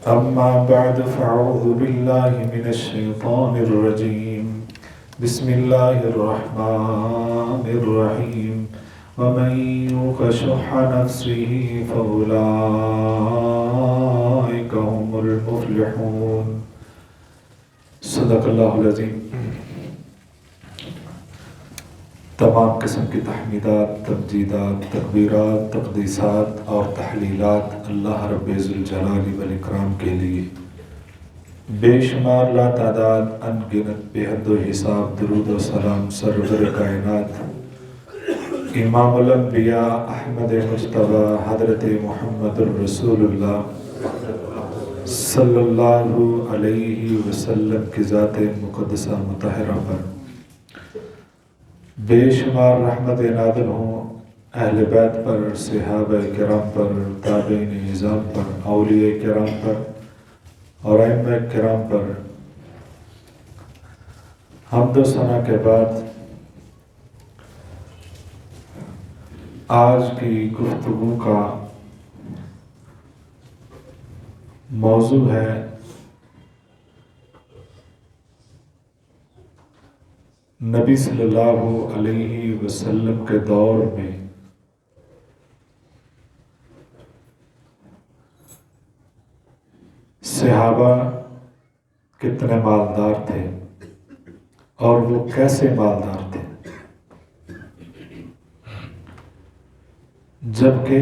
أما بعد فأعوذ بالله من الشيطان الرجيم بسم الله الرحمن الرحيم ومن يوق شح نفسه فأولئك هم المفلحون صدق اللہ العظیم۔ تمام قسم کی تحمیدات، تمجیدات، تکبیرات، تقدیسات اور تحلیلات اللہ رب ذوالجلال والاکرام کے لیے، بے شمار لا تعداد ان گنت بے حد و حساب درود و سلام سرور کائنات امام الانبیاء احمد مجتبیٰ حضرت محمد الرسول اللہ صلی اللہ علیہ وسلم کی ذات مقدسہ مطہرہ پر بے شمار رحمت نازل ہوں، اہل بیت پر، صحابہ کرام پر، تابعین نظام پر، اولیاء کرام پر اور ائمہ کرام پر۔ حمد و ثنا کے بعد آج کی گفتگو کا موضوع ہے نبی صلی اللہ علیہ وسلم کے دور میں صحابہ کتنے مالدار تھے اور وہ کیسے مالدار تھے، جبکہ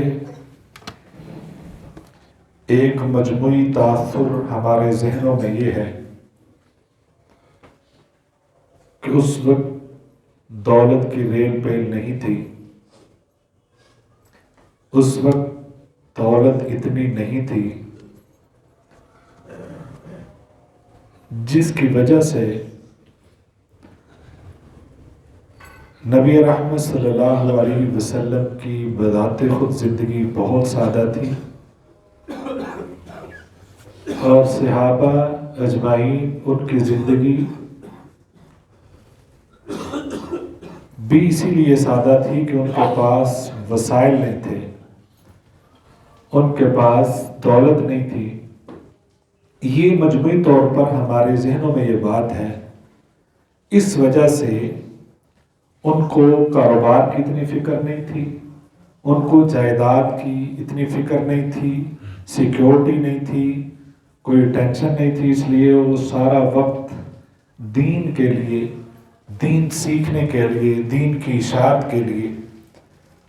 ایک مجموعی تاثر ہمارے ذہنوں میں یہ ہے کہ اس وقت دولت کی ریل پیل نہیں تھی، اس وقت دولت اتنی نہیں تھی جس کی وجہ سے نبی رحمت صلی اللہ علیہ وسلم کی بذات خود زندگی بہت سادہ تھی اور صحابہ اجمعین ان کی زندگی بھی اسی لیے سادہ تھی کہ ان کے پاس وسائل نہیں تھے، ان کے پاس دولت نہیں تھی۔ یہ مجموعی طور پر ہمارے ذہنوں میں یہ بات ہے، اس وجہ سے ان کو کاروبار کی اتنی فکر نہیں تھی، ان کو جائیداد کی اتنی فکر نہیں تھی، سیکیورٹی نہیں تھی، کوئی ٹینشن نہیں تھی، اس لیے وہ سارا وقت دین کے لیے، دین سیکھنے کے لیے، دین کی اشاعت کے لیے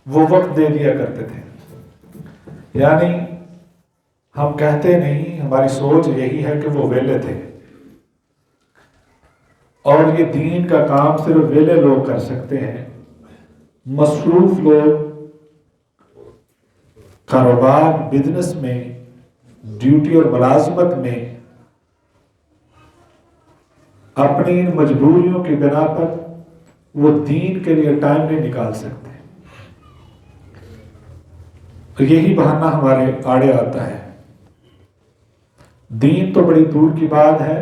وہ وقت دے دیا کرتے تھے۔ یعنی ہم کہتے نہیں، ہماری سوچ یہی ہے کہ وہ ویلے تھے اور یہ دین کا کام صرف ویلے لوگ کر سکتے ہیں۔ مصروف لوگ کاروبار، بزنس میں، ڈیوٹی اور ملازمت میں اپنی ان مجبوریوں کی بنا پر وہ دین کے لیے ٹائم نہیں نکال سکتے، تو یہی بہانہ ہمارے آڑے آتا ہے۔ دین تو بڑی دور کی بات ہے،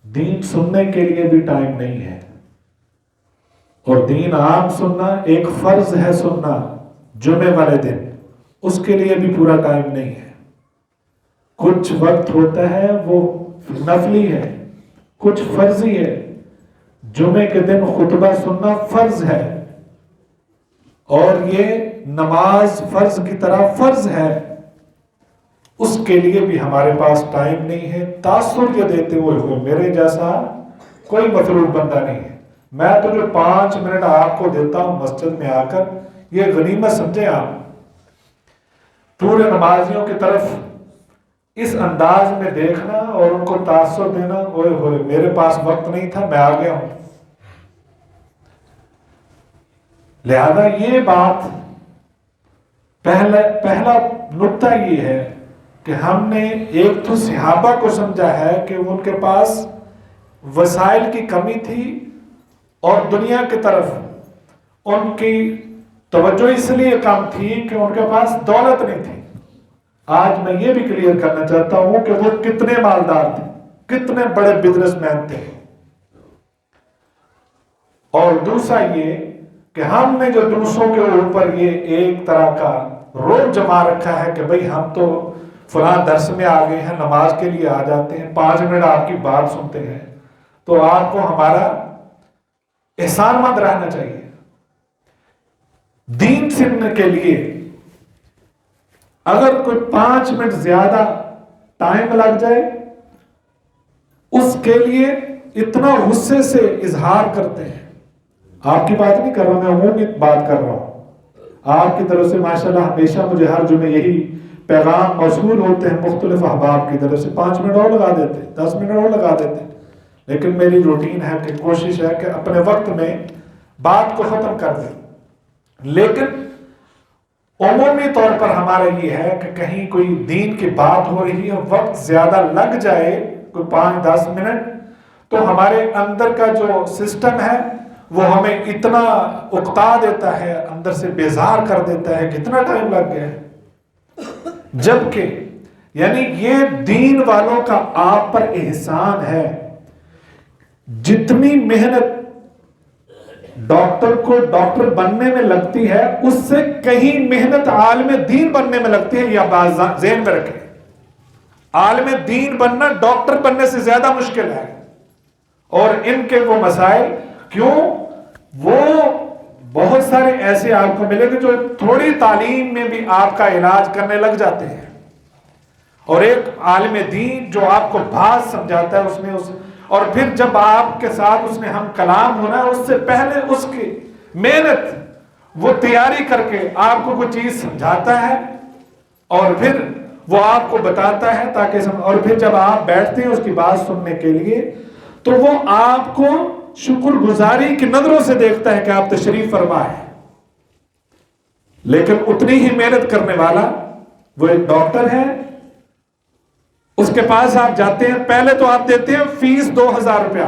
دین سننے کے لیے بھی ٹائم نہیں ہے، اور دین عام سننا ایک فرض ہے، سننا جمعے والے دن، اس کے لیے بھی پورا ٹائم نہیں ہے۔ کچھ وقت ہوتا ہے وہ نفلی ہے، کچھ فرضی ہے۔ جمعے کے دن خطبہ سننا فرض ہے، اور یہ نماز فرض کی طرح فرض ہے، اس کے لیے بھی ہمارے پاس ٹائم نہیں ہے۔ تاثر یہ دیتے ہوئے میرے جیسا کوئی مطلوب بندہ نہیں ہے، میں تو جو 5 منٹ آپ کو دیتا ہوں مسجد میں آ کر، یہ غنیمت سمجھیں آپ۔ پورے نمازیوں کی طرف اس انداز میں دیکھنا اور ان کو تاثر دینا، اوئے ہوئے میرے پاس وقت نہیں تھا، میں آ گیا ہوں۔ لہذا یہ بات پہلا نقطہ یہ ہے کہ ہم نے ایک تو صحابہ کو سمجھا ہے کہ ان کے پاس وسائل کی کمی تھی اور دنیا کی طرف ان کی توجہ اس لیے کم تھی کہ ان کے پاس دولت نہیں تھی۔ آج میں یہ بھی کلیئر کرنا چاہتا ہوں کہ وہ کتنے مالدار تھے، کتنے بڑے بزنس مین تھے۔ اور دوسرا یہ کہ ہم نے جو دوسروں کے اوپر یہ ایک طرح کا روب جما رکھا ہے کہ بھئی ہم تو فلاں درس میں آ گئے ہیں، نماز کے لیے آ جاتے ہیں، 5 منٹ آپ کی بات سنتے ہیں، تو آپ کو ہمارا احسان مند رہنا چاہیے۔ دین سننے کے لیے اگر کوئی 5 منٹ زیادہ ٹائم لگ جائے، اس کے لیے اتنا غصے سے اظہار کرتے ہیں۔ آپ کی بات نہیں کر رہا، میں عمومی بات کر رہا ہوں۔ آپ کی طرف سے ماشاءاللہ ہمیشہ مجھے ہر جمعے یہی پیغام موصول ہوتے ہیں مختلف احباب کی طرف سے، 5 منٹ اور لگا دیتے ہیں، 10 منٹ اور لگا دیتے ہیں، لیکن میری روٹین ہے کہ کوشش ہے کہ اپنے وقت میں بات کو ختم کر دیں۔ لیکن عمومی طور پر ہمارا یہ ہے کہ کہیں کوئی دین کی بات ہو رہی ہے، وقت زیادہ لگ جائے، کوئی 5-10 منٹ، تو ہمارے اندر کا جو سسٹم ہے وہ ہمیں اتنا اکتا دیتا ہے، اندر سے بیزار کر دیتا ہے کہ اتنا ٹائم لگ گیا ہے۔ جبکہ یعنی یہ دین والوں کا آپ پر احسان ہے۔ جتنی محنت ڈاکٹر کو ڈاکٹر بننے میں لگتی ہے، اس سے کہیں محنت عالم دین بننے میں لگتی ہے، یا بات ذہن میں رکھیں۔ عالم دین بننا ڈاکٹر بننے سے زیادہ مشکل ہے، اور ان کے وہ مسائل کیوں؟ وہ بہت سارے ایسے آپ کو ملے گے جو تھوڑی تعلیم میں بھی آپ کا علاج کرنے لگ جاتے ہیں، اور ایک عالم دین جو آپ کو بات سمجھاتا ہے، اور پھر جب آپ کے ساتھ اس نے ہم کلام ہونا ہے، اس سے پہلے اس کی محنت وہ تیاری کر کے آپ کو کوئی چیز سمجھاتا ہے، اور پھر وہ آپ کو بتاتا ہے تاکہ اور پھر جب آپ بیٹھتے ہیں اس کی بات سننے کے لیے، تو وہ آپ کو شکر گزاری کی نظروں سے دیکھتا ہے کہ آپ تشریف فرما ہے۔ لیکن اتنی ہی محنت کرنے والا وہ ایک ڈاکٹر ہے، اس کے پاس آپ جاتے ہیں، پہلے تو آپ دیتے ہیں فیس 2000 روپیہ،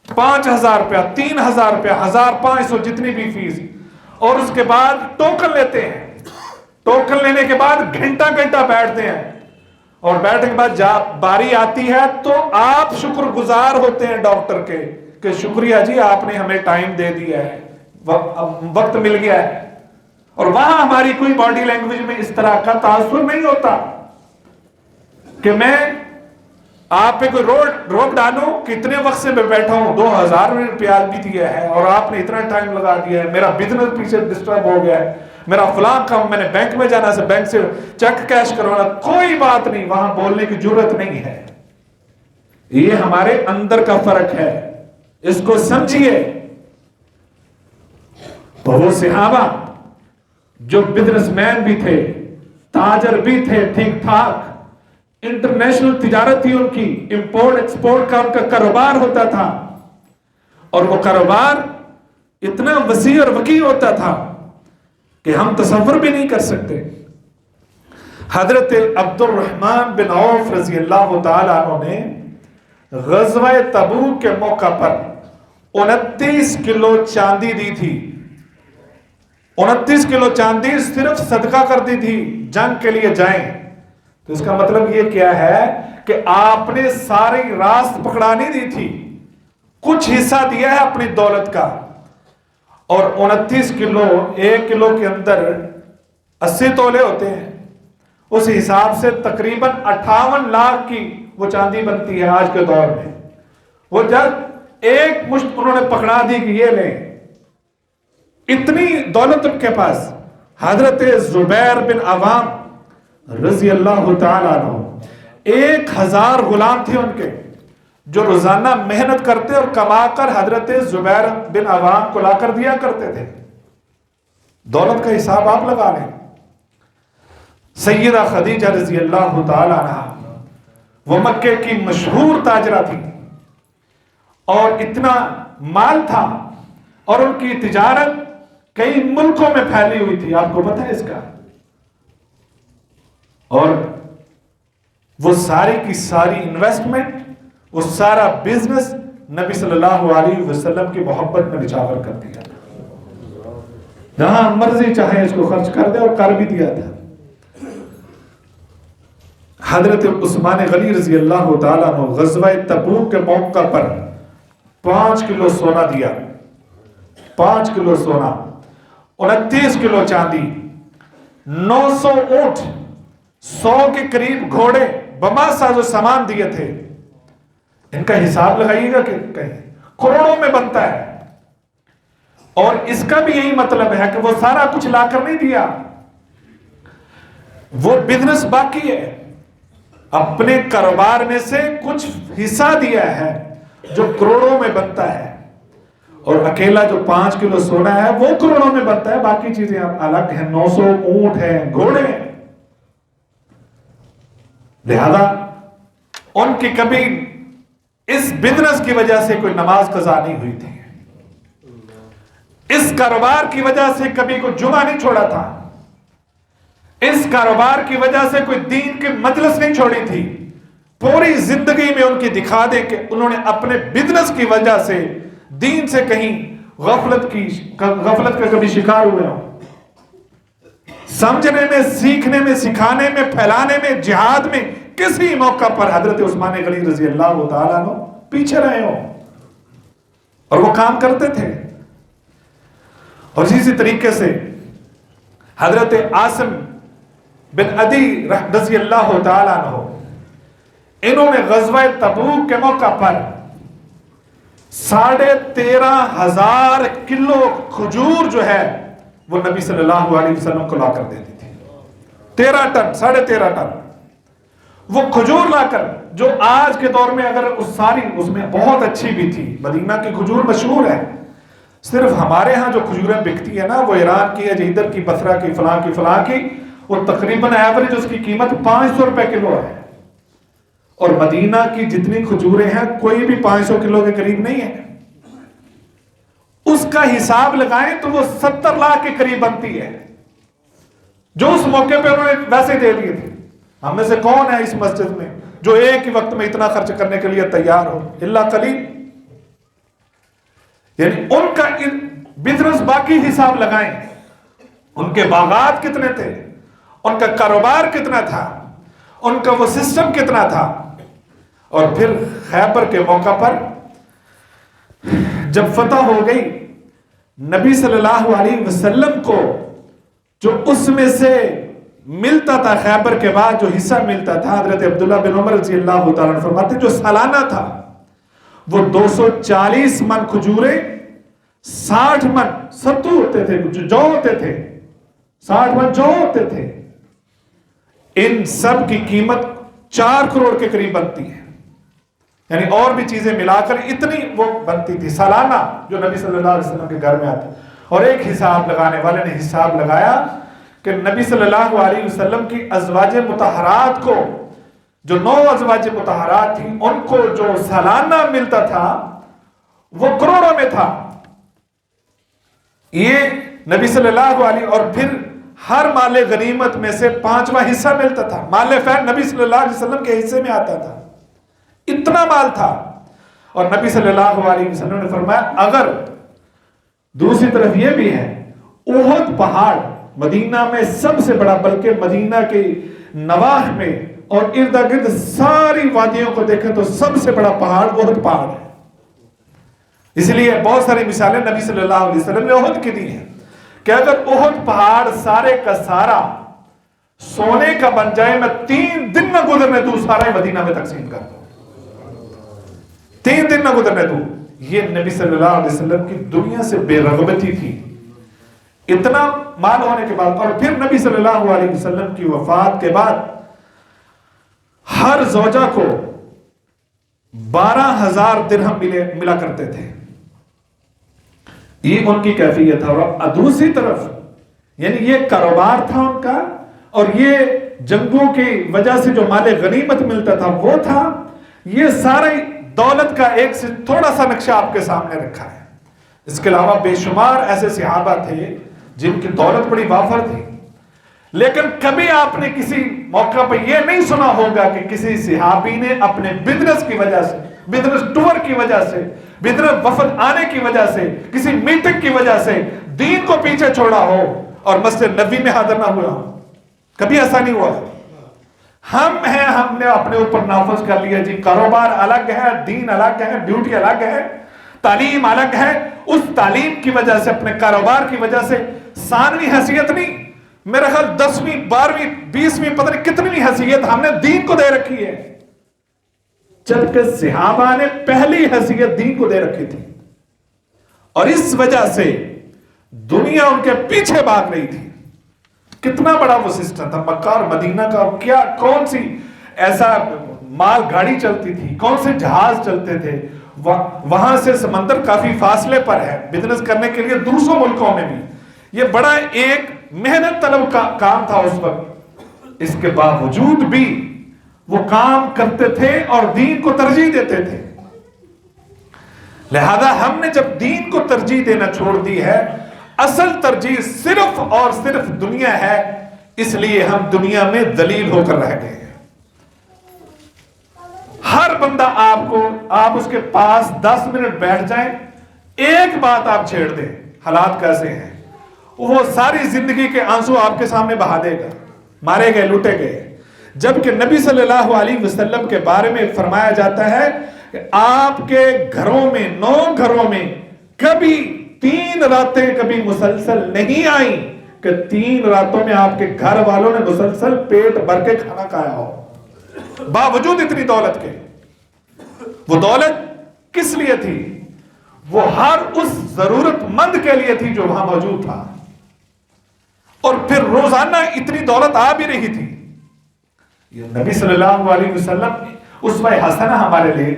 5000 روپیہ، 3000 روپیہ، 1500، جتنی بھی فیس، اور اس کے بعد ٹوکن لیتے ہیں۔ ٹوکن لینے کے بعد گھنٹہ بیٹھتے ہیں، اور بیٹھنے کے بعد باری آتی ہے تو آپ شکر گزار ہوتے ہیں ڈاکٹر کے کہ شکریہ جی، آپ نے ہمیں ٹائم دے دیا ہے، وقت مل گیا ہے۔ اور وہاں ہماری کوئی باڈی لینگویج میں اس طرح کا تاثر نہیں ہوتا کہ میں آپ پہ کوئی روک ڈالوں کہ اتنے وقت سے میں بیٹھا ہوں، 2000 روپیہ بھی دیا ہے اور آپ نے اتنا ٹائم لگا دیا ہے، میرا بزنس پیچھے ڈسٹرب ہو گیا ہے، میرا فلاں کام، میں نے بینک میں جانا سے بینک سے چیک کیش کروانا، کوئی بات نہیں، وہاں بولنے کی جرت نہیں ہے۔ یہ ہمارے اندر کا فرق ہے، اس کو سمجھیے۔ وہ صحابہ جو بزنس مین بھی تھے، تاجر بھی تھے، ٹھیک ٹھاک، انٹرنیشنل تجارت تھی ان کی، امپورٹ ایکسپورٹ کا ان کا کاروبار ہوتا تھا، اور وہ کاروبار اتنا وسیع اور وسیع ہوتا تھا کہ ہم تصور بھی نہیں کر سکتے۔ حضرت عبد الرحمن بن عوف رضی اللہ تعالیٰ عنہ نے غزوہ تبوک کے موقع پر 29 کلو چاندی دی تھی۔ 29 کلو چاندی صرف صدقہ کر دی تھی، جنگ کے لیے جائیں۔ تو اس کا مطلب یہ کیا ہے کہ آپ نے ساری راست پکڑا نہیں دی تھی، کچھ حصہ دیا ہے اپنی دولت کا، اور 29 کلو، 1 کلو کے اندر 80 تولے ہوتے ہیں، اس حساب سے تقریباً 58 لاکھ کی وہ چاندی بنتی ہے آج کے دور میں۔ وہ جب ایک مشت انہوں نے پکڑا دی کہ یہ لیں، اتنی دولت ان کے پاس۔ حضرت زبیر بن عوام رضی اللہ تعالیٰ عنہ، 1000 غلام تھے ان کے، جو روزانہ محنت کرتے اور کما کر حضرت زبیر بن عوام کو لا کر دیا کرتے تھے۔ دولت کا حساب آپ لگا لیں۔ سیدہ خدیجہ رضی اللہ تعالیٰ عنہ، وہ مکے کی مشہور تاجرہ تھی، اور اتنا مال تھا، اور ان کی تجارت کئی ملکوں میں پھیلی ہوئی تھی، آپ کو پتہ ہے اس کا، اور وہ ساری کی ساری انویسٹمنٹ، وہ سارا بزنس نبی صلی اللہ علیہ وسلم کی محبت میں نچھاور کر دیا تھا، جہاں مرضی چاہے اس کو خرچ کر دے، اور کر بھی دیا تھا۔ حضرت عثمان غنی رضی اللہ تعالیٰ عنہ غزوہ تبوک کے موقع پر 5 کلو سونا دیا، 5 کلو سونا، 29 کلو چاندی، 900 اونٹ، 100 کے قریب گھوڑے بما ساز و سامان دیے تھے. ان کا حساب لگائیے گا کہ کہیں کروڑوں میں بنتا ہے. اور اس کا بھی یہی مطلب ہے کہ وہ سارا کچھ لا کر نہیں دیا, وہ بزنس باقی ہے, اپنے کاروبار میں سے کچھ حصہ دیا ہے جو کروڑوں میں بنتا ہے. اور اکیلا جو 5 کلو سونا ہے وہ کروڑوں میں بنتا ہے, باقی چیزیں الگ ہیں. 900 اونٹ ہیں, گھوڑے ہیں. لہذا ان کی کبھی اس بزنس کی وجہ سے کوئی نماز قضا نہیں ہوئی تھی, اس کاروبار کی وجہ سے کبھی کوئی جمعہ نہیں چھوڑا تھا, اس کاروبار کی وجہ سے کوئی دین کی مجلس نہیں چھوڑی تھی. پوری زندگی میں ان کی دکھا دے کہ انہوں نے اپنے بزنس کی وجہ سے دین سے کہیں غفلت کا کبھی شکار ہوئے ہوں. سمجھنے میں, سیکھنے میں, سکھانے میں, پھیلانے میں, جہاد میں کسی موقع پر حضرت عثمان غنی رضی اللہ تعالیٰ عنہ پیچھے رہے ہوں, اور وہ کام کرتے تھے. اور اسی طریقے سے حضرت عاصم بن عدی رضی اللہ تعالیٰ عنہ, انہوں نے غزوہ تبوک کے موقع پر 13,500 کلو کھجور جو ہے وہ نبی صلی اللہ علیہ وسلم کو لا کر دیتی تھی. 13 ٹن, 13.5 ٹن وہ کھجور لا کر, جو آج کے دور میں اگر اس میں بہت اچھی بھی تھی. مدینہ کی کھجور مشہور ہے, صرف ہمارے ہاں جو کھجوریں بکتی ہیں نا وہ ایران کی ہے, جو ادھر کی بصرہ کی فلاں کی وہ تقریباً ایوریج اس کی قیمت 500 روپے کلو ہے. اور مدینہ کی جتنی کھجوریں ہیں کوئی بھی 500 کلو کے قریب نہیں ہے. اس کا حساب لگائیں تو وہ 70 لاکھ کے قریب بنتی ہے, جو اس موقع پہ انہوں نے ویسے دے دیے تھے. ہم میں سے کون ہے اس مسجد میں جو ایک ہی وقت میں اتنا خرچ کرنے کے لیے تیار ہو؟ اللہ قلیل. یعنی ان کا بزنس باقی حساب لگائیں, ان کے باغات کتنے تھے, ان کا کاروبار کتنا تھا, ان کا وہ سسٹم کتنا تھا. اور پھر خیبر کے موقع پر جب فتح ہو گئی, نبی صلی اللہ علیہ وسلم کو جو اس میں سے ملتا تھا, خیبر کے بعد جو حصہ ملتا تھا, حضرت عبداللہ بن عمر رضی اللہ تعالیٰ عنہ فرماتے جو سالانہ تھا وہ 240 من کھجوریں, 60 من ستو ہوتے تھے, جو ہوتے تھے 60 من جو ہوتے تھے. ان سب کی قیمت 4 کروڑ کے قریب بنتی ہے. یعنی اور بھی چیزیں ملا کر اتنی وہ بنتی تھی سالانہ جو نبی صلی اللہ علیہ وسلم کے گھر میں آتی. اور ایک حساب لگانے والے نے حساب لگایا کہ نبی صلی اللہ علیہ وسلم کی ازواج مطہرات کو, جو 9 ازواج مطہرات تھیں, ان کو جو سالانہ ملتا تھا وہ کروڑوں میں تھا. یہ نبی صلی اللہ علیہ, اور پھر ہر مال غنیمت میں سے 5واں حصہ ملتا تھا. مال فیض نبی صلی اللہ علیہ وسلم کے حصے میں آتا تھا, اتنا مال تھا. اور نبی صلی اللہ علیہ وسلم نے فرمایا اگر دوسری طرف یہ بھی ہے, احد پہاڑ مدینہ میں سب سے بڑا, بلکہ مدینہ کے نواح میں اور ارد گرد ساری وادیوں کو دیکھیں تو سب سے بڑا پہاڑ احد پہاڑ ہے. اس لیے بہت ساری مثالیں نبی صلی اللہ علیہ وسلم نے احد کی دی ہیں کہ اگر احد پہاڑ سارے کا سارا سونے کا بن جائے, میں 3 دن نہ گزرنے دوں سارا مدینہ میں تقسیم کر دوں, 3 دن نہ گزرنے دوں. یہ نبی صلی اللہ علیہ وسلم کی دنیا سے بے رغبتی تھی, اتنا مال ہونے کے بعد. اور پھر نبی صلی اللہ علیہ وسلم کی وفات کے بعد ہر زوجہ کو 12,000 درہم ملا کرتے تھے. یہ ان کی کیفیت ہے. اور دوسری طرف یعنی یہ کاروبار تھا ان کا, اور یہ جنگوں کی وجہ سے جو مال غنیمت ملتا تھا وہ تھا. یہ ساری دولت کا ایک سے تھوڑا سا نقشہ آپ کے سامنے رکھا ہے. اس کے علاوہ بے شمار ایسے صحابہ تھے جن کی دولت بڑی وافر تھی, لیکن کبھی آپ نے کسی موقع پہ یہ نہیں سنا ہوگا کہ کسی صحابی نے اپنے بزنس کی وجہ سے, بزنس ٹور کی وجہ سے, بزنس وفد آنے کی وجہ سے, کسی میٹنگ کی وجہ سے دین کو پیچھے چھوڑا ہو اور مسجد نبوی میں حاضر نہ ہوا ہو. کبھی ایسا نہیں ہوا. ہم ہیں, ہم نے اپنے اوپر نافذ کر لیا جی, کاروبار الگ ہے, دین الگ ہے, ڈیوٹی الگ ہے, تعلیم الگ ہے. اس تعلیم کی وجہ سے, اپنے کاروبار کی وجہ سے ثانوی حیثیت نہیں, میرا خیال 10ویں 12ویں 20ویں پتہ نہیں کتنی حیثیت ہم نے دین کو دے رکھی ہے، جبکہ صحابہ نے پہلی حیثیت دین کو دے رکھی تھی، اور اس وجہ سے دنیا ان کے پیچھے بھاگ رہی تھی۔ کتنا بڑا وہ سسٹم تھا مکہ اور مدینہ کا، کیا کون سی ایسا مال گاڑی چلتی تھی، کون سے جہاز چلتے تھے، وہاں سے سمندر کافی فاصلے پر ہے، بزنس کرنے کے لیے دوسروں ملکوں میں بھی یہ بڑا ایک محنت طلب کا کام تھا اس وقت، اس کے باوجود بھی وہ کام کرتے تھے اور دین کو ترجیح دیتے تھے۔ لہذا ہم نے جب دین کو ترجیح دینا چھوڑ دی ہے، اصل ترجیح صرف اور صرف دنیا ہے، اس لیے ہم دنیا میں ذلیل ہو کر رہ گئے ہیں۔ ہر بندہ آپ اس کے پاس 10 منٹ بیٹھ جائیں، ایک بات آپ چھیڑ دیں، حالات کیسے ہیں، وہ ساری زندگی کے آنسو آپ کے سامنے بہا دے گا، مارے گئے لوٹے گئے۔ جبکہ نبی صلی اللہ علیہ وسلم کے بارے میں فرمایا جاتا ہے کہ آپ کے گھروں میں 9 گھروں میں کبھی 3 راتیں کبھی مسلسل نہیں آئیں کہ 3 راتوں میں آپ کے گھر والوں نے مسلسل پیٹ بھر کے کھانا کھایا ہو، باوجود اتنی دولت کے۔ وہ دولت کس لیے تھی؟ وہ ہر اس ضرورت مند کے لیے تھی جو وہاں موجود تھا، اور پھر روزانہ اتنی دولت آ بھی رہی تھی۔ یہ نبی صلی اللہ علیہ وسلم اسوہ حسنہ ہمارے لیے،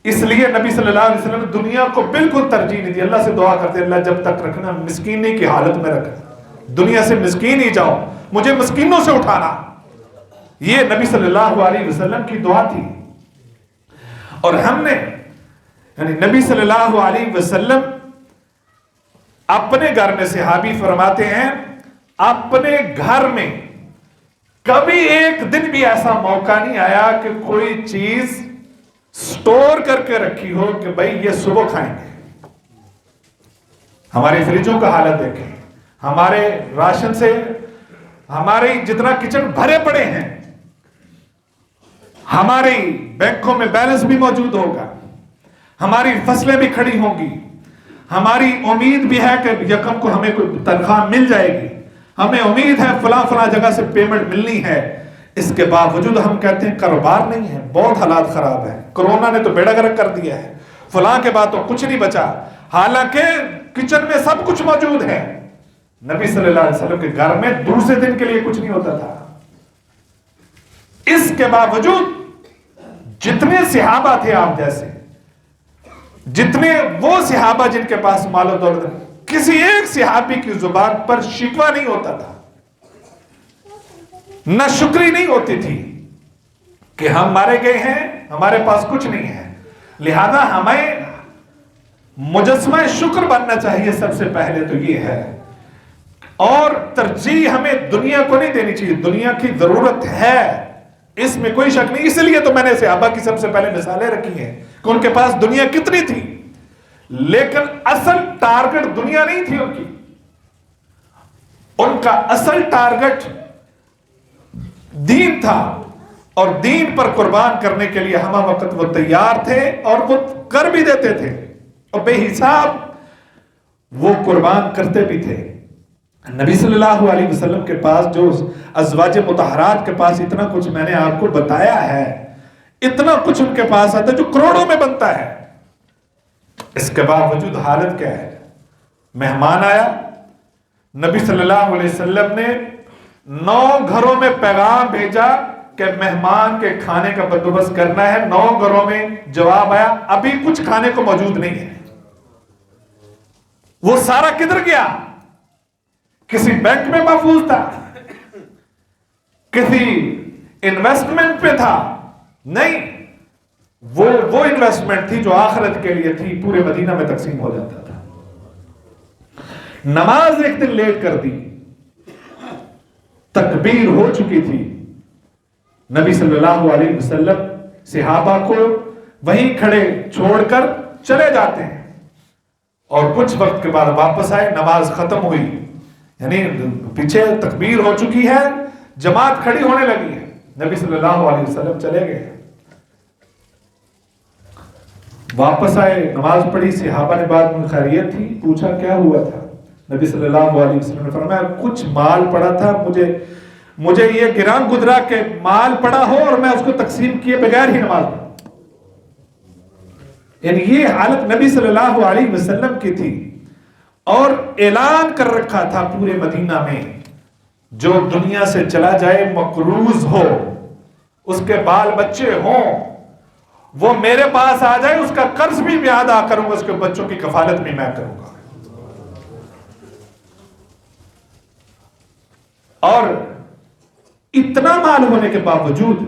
اس لیے نبی صلی اللہ علیہ وسلم دنیا کو بالکل ترجیح نہیں دی۔ اللہ سے دعا کرتے اللہ جب تک رکھنا مسکینی کی حالت میں رکھنا، دنیا سے مسکین ہی جاؤ، مجھے مسکینوں سے اٹھانا، یہ نبی صلی اللہ علیہ وسلم کی دعا تھی۔ اور ہم نے یعنی نبی صلی اللہ علیہ وسلم اپنے گھر میں، صحابی فرماتے ہیں اپنے گھر میں کبھی ایک دن بھی ایسا موقع نہیں آیا کہ کوئی چیز سٹور کر کے رکھی ہو کہ بھائی یہ صبح کھائیں گے۔ ہماری فریجوں کا حالت دیکھیں، ہمارے راشن سے ہمارے جتنا کچن بھرے پڑے ہیں، ہماری بینکوں میں بیلنس بھی موجود ہوگا، ہماری فصلیں بھی کھڑی ہوں گی، ہماری امید بھی ہے کہ یکم کو ہمیں کوئی تنخواہ مل جائے گی، ہمیں امید ہے فلاں فلاں جگہ سے پیمنٹ ملنی ہے، اس کے باوجود ہم کہتے ہیں کاروبار نہیں ہے، بہت حالات خراب ہے، کرونا نے تو بیڑا گرک کر دیا ہے، فلاں کے بعد تو کچھ نہیں بچا، حالانکہ کچن میں سب کچھ موجود ہے۔ نبی صلی اللہ علیہ وسلم کے گھر میں دوسرے دن کے لیے کچھ نہیں ہوتا تھا۔ اس کے باوجود جتنے صحابہ تھے آپ جیسے، جتنے وہ صحابہ جن کے پاس مال و دولت، کسی ایک صحابی کی زبان پر شکوہ نہیں ہوتا تھا، نہ شکری نہیں ہوتی تھی کہ ہم مارے گئے ہیں، ہمارے پاس کچھ نہیں ہے۔ لہذا ہمیں مجسمہ شکر بننا چاہیے، سب سے پہلے تو یہ ہے، اور ترجیح ہمیں دنیا کو نہیں دینی چاہیے، دنیا کی ضرورت ہے، اس میں کوئی شک نہیں۔ اس لیے تو میں نے صحابہ کی سب سے پہلے مثالیں رکھی ہیں کہ ان کے پاس دنیا کتنی تھی، لیکن اصل ٹارگٹ دنیا نہیں تھی ان کی، ان کا اصل ٹارگٹ دین تھا، اور دین پر قربان کرنے کے لیے ہمہ وقت وہ تیار تھے، اور وہ کر بھی دیتے تھے، اور بے حساب وہ قربان کرتے بھی تھے۔ نبی صلی اللہ علیہ وسلم کے پاس جو ازواج مطہرات کے پاس اتنا کچھ میں نے آپ کو بتایا ہے، اتنا کچھ ان کے پاس آتا ہے جو کروڑوں میں بنتا ہے، اس کے باوجود حالت کیا ہے؟ مہمان آیا، نبی صلی اللہ علیہ وسلم نے 9 گھروں میں پیغام بھیجا کہ مہمان کے کھانے کا بندوبست کرنا ہے، 9 گھروں میں جواب آیا ابھی کچھ کھانے کو موجود نہیں ہے۔ وہ سارا کدھر گیا؟ کسی بینک میں محفوظ تھا، کسی انویسٹمنٹ پہ تھا؟ نہیں، وہ انویسٹمنٹ تھی جو آخرت کے لیے تھی، پورے مدینہ میں تقسیم ہو جاتا تھا۔ نماز ایک دن لیٹ کر دی، تکبیر ہو چکی تھی، نبی صلی اللہ علیہ وسلم صحابہ کو وہیں کھڑے چھوڑ کر چلے جاتے ہیں، اور کچھ وقت کے بعد واپس آئے، نماز ختم ہوئی، یعنی پیچھے تکبیر ہو چکی ہے، جماعت کھڑی ہونے لگی ہے، نبی صلی اللہ علیہ وسلم چلے گئے، واپس آئے، نماز پڑھی، صحابہ نے بعد میں خیریت تھی، پوچھا کیا ہوا تھا؟ نبی صلی اللہ علیہ وسلم نے فرمایا کچھ مال پڑا تھا، مجھے یہ گراں گزرا کہ مال پڑا ہو اور میں اس کو تقسیم کیے بغیر ہی نماز پڑھوں. یعنی یہ حالت نبی صلی اللہ علیہ وسلم کی تھی. اور اعلان کر رکھا تھا پورے مدینہ میں جو دنیا سے چلا جائے مقروض ہو، اس کے بال بچے ہوں، وہ میرے پاس آ جائے، اس کا قرض بھی میں ادا کروں گا، اس کے بچوں کی کفالت بھی میں کروں گا. اور اتنا مال ہونے کے باوجود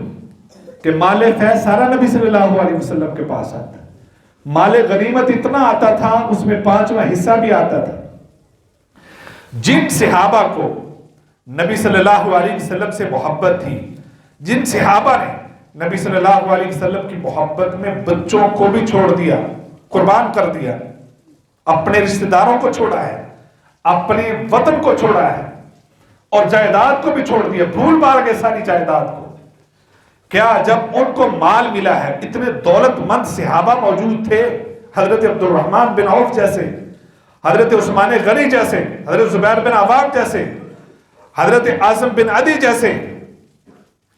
کہ مال فیض سارا نبی صلی اللہ علیہ وسلم کے پاس آتا، مال غنیمت اتنا آتا تھا، اس میں 5واں حصہ بھی آتا تھا. جن صحابہ کو نبی صلی اللہ علیہ وسلم سے محبت تھی، جن صحابہ نے نبی صلی اللہ علیہ وسلم کی محبت میں بچوں کو بھی چھوڑ دیا، قربان کر دیا، اپنے رشتہ داروں کو چھوڑا ہے، اپنے وطن کو چھوڑا ہے، اور جائیداد کو بھی چھوڑ دیا، بھول بھال گئے ساری جائیداد کو. کیا جب ان کو مال ملا ہے، اتنے دولت مند صحابہ موجود تھے، حضرت عبد الرحمن بن عوف جیسے، حضرت عثمان غنی جیسے، حضرت زبیر بن عوام جیسے، حضرت عاصم بن عدی جیسے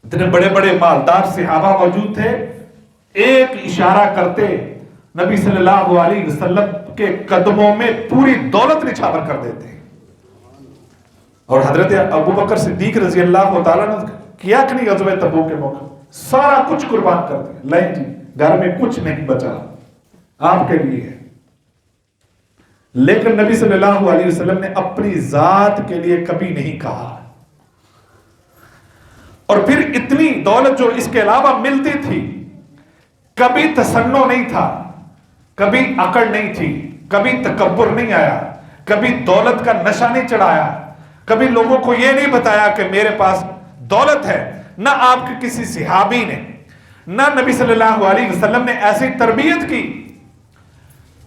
اتنے بڑے بڑے مالدار صحابہ موجود تھے، ایک اشارہ کرتے نبی صلی اللہ علیہ وسلم کے قدموں میں پوری دولت نچھاور کر دیتے. اور حضرت ابو بکر صدیق رضی اللہ تعالیٰ نے کیا کہ نہیں غزوہ تبوک کے موقع سارا کچھ قربان کر دیا، لیں جی گھر میں کچھ نہیں بچا آپ کے لیے ہے. لیکن نبی صلی اللہ علیہ وسلم نے اپنی ذات کے لیے کبھی نہیں کہا. اور پھر اتنی دولت جو اس کے علاوہ ملتی تھی، کبھی تصنع نہیں تھا، کبھی عقل نہیں تھی، کبھی تکبر نہیں آیا، کبھی دولت کا نشہ نہیں چڑھایا، کبھی لوگوں کو یہ نہیں بتایا کہ میرے پاس دولت ہے. نہ آپ کے کسی صحابی نے، نہ نبی صلی اللہ علیہ وسلم نے ایسی تربیت کی.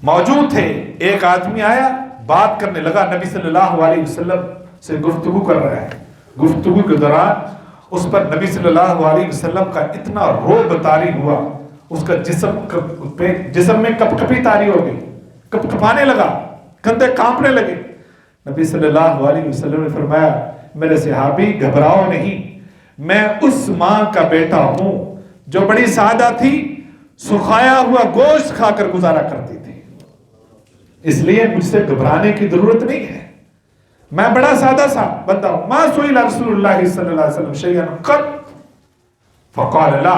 موجود تھے، ایک آدمی آیا بات کرنے لگا، نبی صلی اللہ علیہ وسلم سے گفتگو کر رہا ہے. گفتگو کے دوران اس پر نبی صلی اللہ علیہ وسلم کا اتنا روب طاری ہوا، اس کا جسم میں کپ کپی طاری ہو گئی، کپ کپانے لگا، کندھے کانپنے لگے. نبی صلی اللہ علیہ وسلم نے فرمایا میرے صحابی گھبراؤ نہیں، میں اس ماں کا بیٹا ہوں جو بڑی سادہ تھی، سکھایا ہوا گوشت کھا کر گزارا کرتی تھی، اس لیے مجھ سے گھبرانے کی ضرورت نہیں ہے، میں بڑا سادہ سا بندہ ہوں. ما سئل رسول اللہ صلی اللہ علیہ وسلم شیئا قط فقال لا.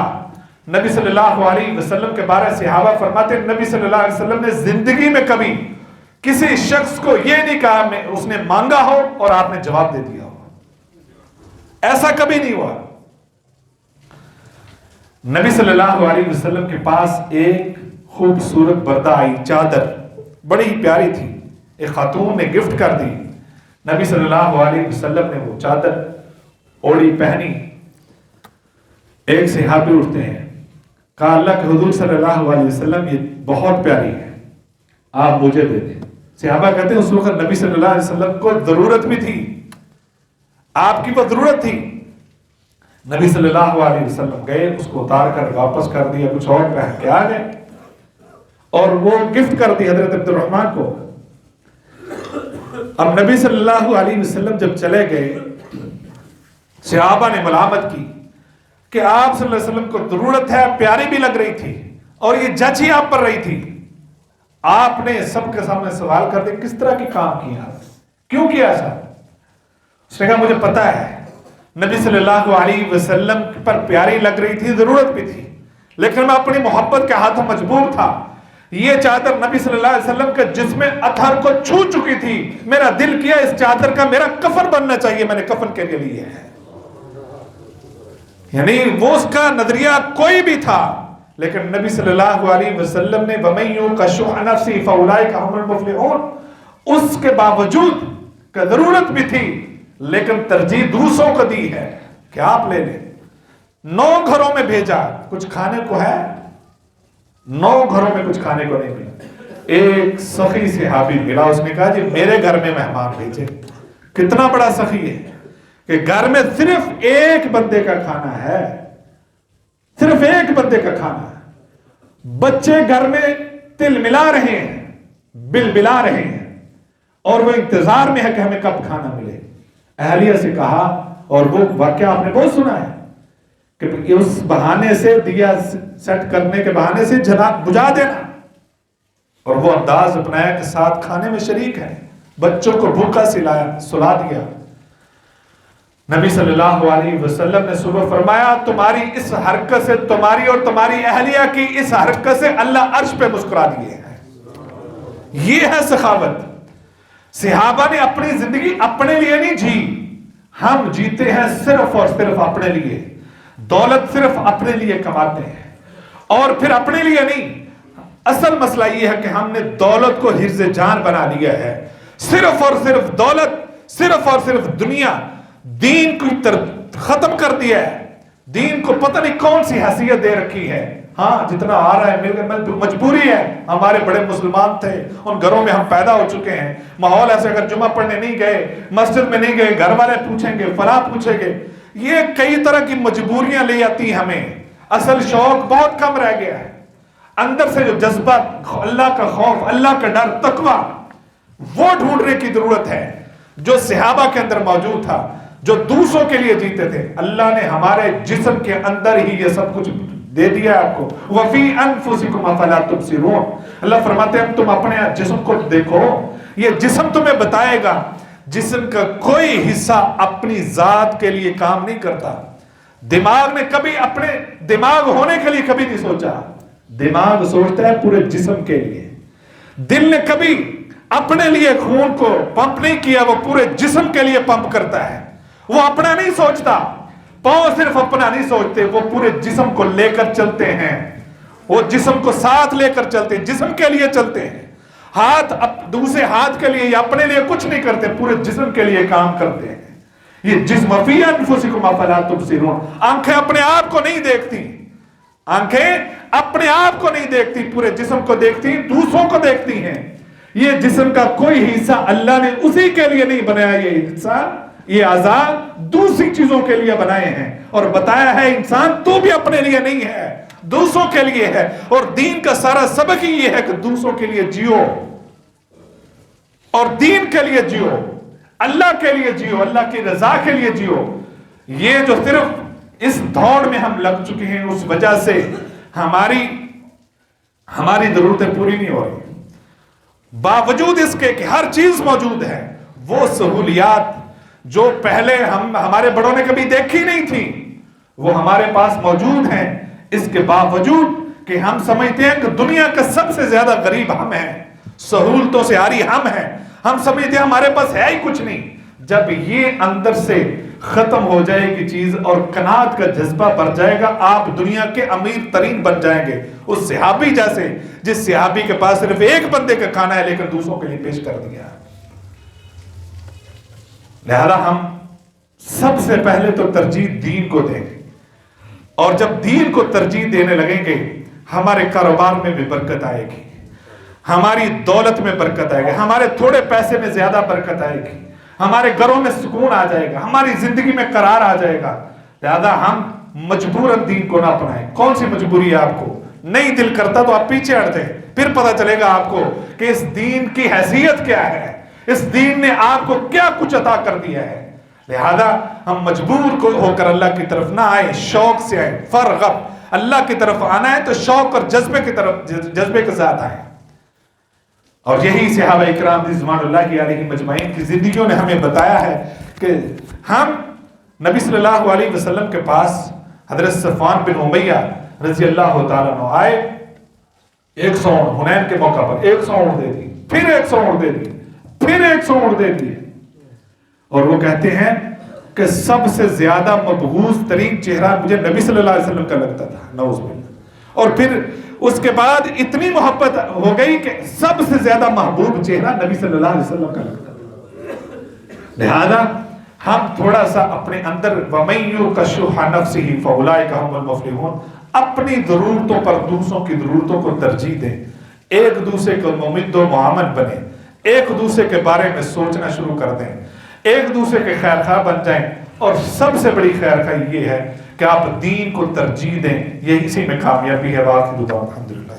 نبی صلی اللہ علیہ وسلم کے بارے صحابہ فرماتے ہیں نبی صلی اللہ علیہ وسلم نے زندگی میں کبھی کسی شخص کو یہ نہیں کہا میں اس نے مانگا ہو اور آپ نے جواب دے دیا ہو، ایسا کبھی نہیں ہوا. نبی صلی اللہ علیہ وسلم کے پاس ایک خوبصورت بردہ آئی، چادر بڑی پیاری تھی، ایک خاتون نے گفٹ کر دی. نبی صلی اللہ علیہ وسلم نے وہ چادر اوڑی پہنی. ایک صحابی اٹھتے ہیں، کہا اللہ کے حضور صلی اللہ علیہ وسلم یہ بہت پیاری ہے، آپ مجھے دے دیں. صحابہ کہتے ہیں اس وقت نبی صلی اللہ علیہ وسلم کو ضرورت بھی تھی، آپ کی وہ ضرورت تھی. نبی صلی اللہ علیہ وسلم گئے، اس کو اتار کر واپس کر دیا، کچھ اور پہن کے آ گئے اور وہ گفٹ کر دی حضرت عبد الرحمن کو. اب نبی صلی اللہ علیہ وسلم جب چلے گئے، صحابہ نے ملامت کی کہ آپ صلی اللہ علیہ وسلم کو ضرورت ہے، پیاری بھی لگ رہی تھی اور یہ جج ہی آپ پر رہی تھی، آپ نے سب کے سامنے سوال کر دیا کس طرح کی کام کیا، کیوں کیا ایسا؟ اس نے کہا مجھے پتا ہے نبی صلی اللہ علیہ وسلم پر پیاری لگ رہی تھی، ضرورت بھی تھی، لیکن میں اپنی محبت کے ہاتھوں مجبور تھا. یہ چادر نبی صلی اللہ علیہ وسلم کے جسم اطہر کو چھو چکی تھی، میرا دل کیا اس چادر کا میرا کفن بننا چاہیے، میں نے کفن کے لیے لی ہے. یعنی وہ اس کا نظریہ کوئی بھی تھا، لیکن نبی صلی اللہ علیہ وسلم نے وَمَن يُوقَ شُحَّ نَفْسِهِ فَأُولَٰئِكَ هُمُ الْمُفْلِحُونَ، اس کے باوجود کہ ضرورت بھی تھی لیکن ترجیح دوسروں کو دی ہے کہ آپ لے لیں. 9 گھروں میں بھیجا، کچھ کھانے کو ہے، 9 گھروں میں کچھ کھانے کو نہیں ملا. ایک سخی صحابی ملا، اس نے کہا جی میرے گھر میں مہمان بھیجے. کتنا بڑا سخی ہے کہ گھر میں صرف ایک بندے کا کھانا ہے، صرف ایک بندے کا کھانا ہے. بچے گھر میں تل ملا رہے ہیں، بل بلا رہے ہیں، اور وہ انتظار میں ہے کہ ہمیں کب کھانا ملے. اہلیہ سے کہا, اور وہ واقعہ آپ نے بہت سنا ہے کہ اس بہانے سے, دیا سیٹ کرنے کے بہانے سے جلا بجھا دینا, اور وہ انداز اپنایا کہ ساتھ کھانے میں شریک ہے, بچوں کو بھوکا سلا دیا. نبی صلی اللہ علیہ وسلم نے صبح فرمایا, تمہاری اس حرکت سے, تمہاری اور تمہاری اہلیہ کی اس حرکت سے اللہ عرش پہ مسکرا دیے ہیں. یہ ہے سخاوت. صحابہ نے اپنی زندگی اپنے لیے نہیں جی, ہم جیتے ہیں صرف اور صرف اپنے لیے. دولت صرف اپنے لیے کماتے ہیں, اور پھر اپنے لیے نہیں. اصل مسئلہ یہ ہے کہ ہم نے دولت کو حرز جان بنا لیا ہے. صرف اور صرف دولت, صرف اور صرف دنیا, دین کو ختم کر دیا ہے. دین کو پتہ نہیں کون سی حیثیت دے رکھی ہے. ہاں جتنا آ رہا ہے مجبوری ہے. ہمارے بڑے مسلمان تھے, ان گھروں میں ہم پیدا ہو چکے ہیں. ماحول ایسے, اگر جمعہ پڑھنے نہیں گئے, مسجد میں نہیں گئے, گھر والے پوچھیں گے, فلاں پوچھیں گے. یہ کئی طرح کی مجبوریاں لے آتی ہیں ہمیں. اصل شوق بہت کم رہ گیا ہے. اندر سے جو جذبہ, اللہ کا خوف, اللہ کا ڈر, تقویٰ, وہ ڈھونڈنے کی ضرورت ہے جو صحابہ کے اندر موجود تھا, جو دوسروں کے لیے جیتے تھے. اللہ نے ہمارے جسم کے اندر ہی یہ سب کچھ دے دیا ہے آپ کو. وَفِي أَنفُسِكُمْ أَفَلَا تُبْصِرُونَ. اللہ فرماتے ہیں تم اپنے جسم کو دیکھو, یہ جسم تمہیں بتائے گا. جسم کا کوئی حصہ اپنی ذات کے لیے کام نہیں کرتا. دماغ نے کبھی اپنے دماغ ہونے کے لیے کبھی نہیں سوچا. دماغ سوچتا ہے پورے جسم کے لیے. دل نے کبھی اپنے لیے خون کو پمپ نہیں کیا, وہ پورے جسم کے لیے پمپ کرتا ہے. وہ اپنا نہیں سوچتا. پاؤں صرف اپنا نہیں سوچتے, وہ پورے جسم کو لے کر چلتے ہیں. وہ جسم کو ساتھ لے کر چلتے ہیں, جسم کے لیے چلتے ہیں. ہاتھ دوسرے ہاتھ کے لیے یا اپنے لیے کچھ نہیں کرتے, پورے جسم کے لیے کام کرتے ہیں. یہ جسم فی انفسکم افلا تبصرون. آنکھیں اپنے آپ کو نہیں دیکھتی, آنکھیں اپنے آپ کو نہیں دیکھتی, پورے جسم کو دیکھتی, دوسروں کو دیکھتی ہیں. یہ جسم کا کوئی حصہ اللہ نے اسی کے لیے نہیں بنایا. یہ انسان, یہ اعضاء دوسری چیزوں کے لیے بنائے ہیں, اور بتایا ہے انسان تو بھی اپنے لیے نہیں ہے, دوسروں کے لیے ہے. اور دین کا سارا سبق ہی یہ ہے کہ دوسروں کے لیے جیو, اور دین کے لیے جیو, اللہ کے لیے جیو, اللہ کی رضا کے لیے جیو. یہ جو صرف اس دوڑ میں ہم لگ چکے ہیں, اس وجہ سے ہماری ضرورتیں پوری نہیں ہو رہی. باوجود اس کے کہ ہر چیز موجود ہے, وہ سہولیات جو پہلے ہمارے بڑوں نے کبھی دیکھی نہیں تھی, وہ ہمارے پاس موجود ہیں. اس کے باوجود کہ ہم سمجھتے ہیں کہ دنیا کا سب سے زیادہ غریب ہم ہیں, سہولتوں سے آری ہم ہیں, ہم سمجھتے ہیں ہمارے پاس ہے ہی کچھ نہیں. جب یہ اندر سے ختم ہو جائے گی چیز اور قناعت کا جذبہ بڑھ جائے گا, آپ دنیا کے امیر ترین بن جائیں گے. اس صحابی جیسے, جس صحابی کے پاس صرف ایک بندے کا کھانا ہے لیکن دوسروں کے لیے پیش کر دیا. لہذا ہم سب سے پہلے تو ترجیح دین کو دیں گے, اور جب دین کو ترجیح دینے لگیں گے, ہمارے کاروبار میں بھی برکت آئے گی, ہماری دولت میں برکت آئے گی, ہمارے تھوڑے پیسے میں زیادہ برکت آئے گی, ہمارے گھروں میں سکون آ جائے گا, ہماری زندگی میں قرار آ جائے گا. لہذا ہم مجبوراً دین کو نہ اپنائیں. کون سی مجبوری ہے آپ کو؟ نہیں دل کرتا تو آپ پیچھے ہٹ جائیں, پھر پتہ چلے گا آپ کو کہ اس دین کی حیثیت کیا ہے, اس دین نے آپ کو کیا کچھ عطا کر دیا ہے. لہذا ہم مجبور کو ہو کر اللہ کی طرف نہ آئیں, شوق سے آئیں. فرغب, اللہ کی طرف آنا ہے تو شوق اور جذبے کے ساتھ آئیں. اور یہی صحابہ اکرام رضوان اللہ علیہ مجمعین کی زندگیوں نے ہمیں بتایا ہے کہ ہم نبی صلی اللہ علیہ وسلم کے پاس حضرت صفوان بن امیہ رضی اللہ تعالیٰ عنہ آئے. 100 اونٹ حنین کے موقع پر 100 اونٹ دے دی, پھر 100 اونٹ دے دی, پھر 100 اونٹ دے دیے. اور وہ کہتے ہیں کہ سب سے زیادہ مبغوض ترین چہرہ مجھے نبی صلی اللہ علیہ وسلم کا لگتا تھا, نعوذ باللہ. اور پھر اس کے بعد اتنی محبت ہو گئی کہ سب سے زیادہ محبوب چہرہ نبی صلی اللہ علیہ وسلم کا لگتا تھا. لہذا ہم تھوڑا سا اپنے اندر وَمَن يُوقَ شُحَّ نَفْسِهِ فَأُولَٰئِكَ هُمُ الْمُفْلِحُونَ, اپنی ضرورتوں پر دوسروں کی ضرورتوں کو ترجیح دیں, ایک دوسرے کو ممد و معاون بنیں, ایک دوسرے کے بارے میں سوچنا شروع کر دیں, ایک دوسرے کے خیر خواہ بن جائیں. اور سب سے بڑی خیر خواہ یہ ہے کہ آپ دین کو ترجیح دیں, یہ اسی میں کامیابی ہے. واقعی الحمدللہ.